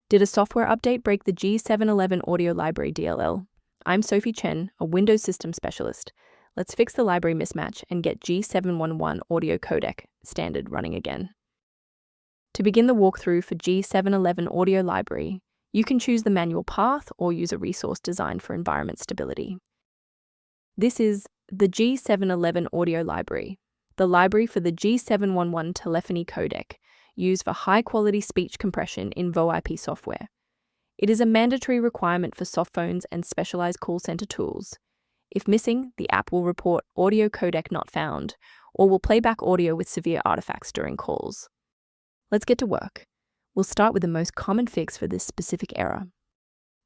Did a software update break the G.711 Audio Library DLL? I'm Sophie Chen, a Windows system specialist. Let's fix the library mismatch and get G.711 Audio Codec standard running again. To begin the walkthrough for G.711 Audio Library, you can choose the manual path or use a resource designed for environment stability. This is the G.711 Audio Library, the library for the G.711 telephony codec, used for high-quality speech compression in VoIP software. It is a mandatory requirement for softphones and specialized call center tools. If missing, the app will report audio codec not found, or will play back audio with severe artifacts during calls. Let's get to work. We'll start with the most common fix for this specific error.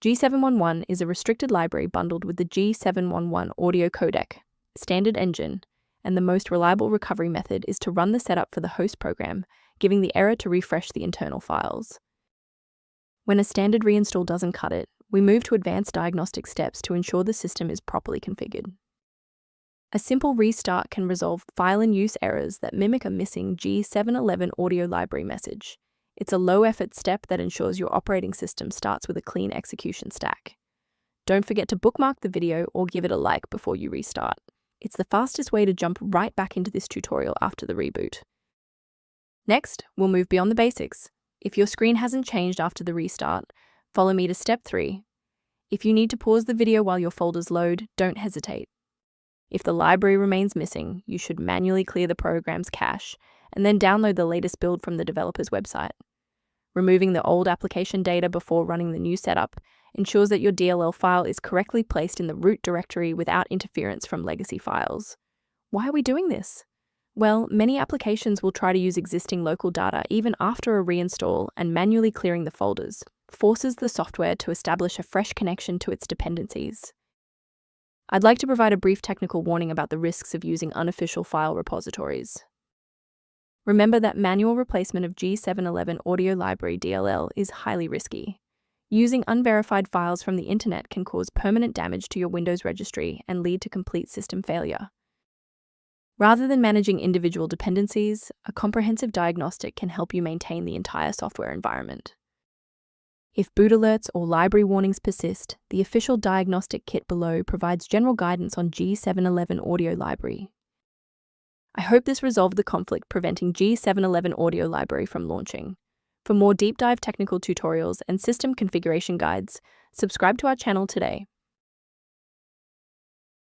G711 is a restricted library bundled with the G711 Audio Codec, standard engine, and the most reliable recovery method is to run the setup for the host program, giving the error to refresh the internal files. When a standard reinstall doesn't cut it, we move to advanced diagnostic steps to ensure the system is properly configured. A simple restart can resolve file and use errors that mimic a missing G711 audio library message. It's a low-effort step that ensures your operating system starts with a clean execution stack. Don't forget to bookmark the video or give it a like before you restart. It's the fastest way to jump right back into this tutorial after the reboot. Next, we'll move beyond the basics. If your screen hasn't changed after the restart, follow me to step 3. If you need to pause the video while your folders load, don't hesitate. If the library remains missing, you should manually clear the program's cache and then download the latest build from the developer's website. Removing the old application data before running the new setup ensures that your DLL file is correctly placed in the root directory without interference from legacy files. Why are we doing this? Well, many applications will try to use existing local data even after a reinstall, and manually clearing the folders forces the software to establish a fresh connection to its dependencies. I'd like to provide a brief technical warning about the risks of using unofficial file repositories. Remember that manual replacement of G711 Audio Library DLL is highly risky. Using unverified files from the internet can cause permanent damage to your Windows registry and lead to complete system failure. Rather than managing individual dependencies, a comprehensive diagnostic can help you maintain the entire software environment. If boot alerts or library warnings persist, the official diagnostic kit below provides general guidance on G711 Audio Library. I hope this resolved the conflict preventing G711 Audio Library from launching. For more deep dive technical tutorials and system configuration guides, subscribe to our channel today.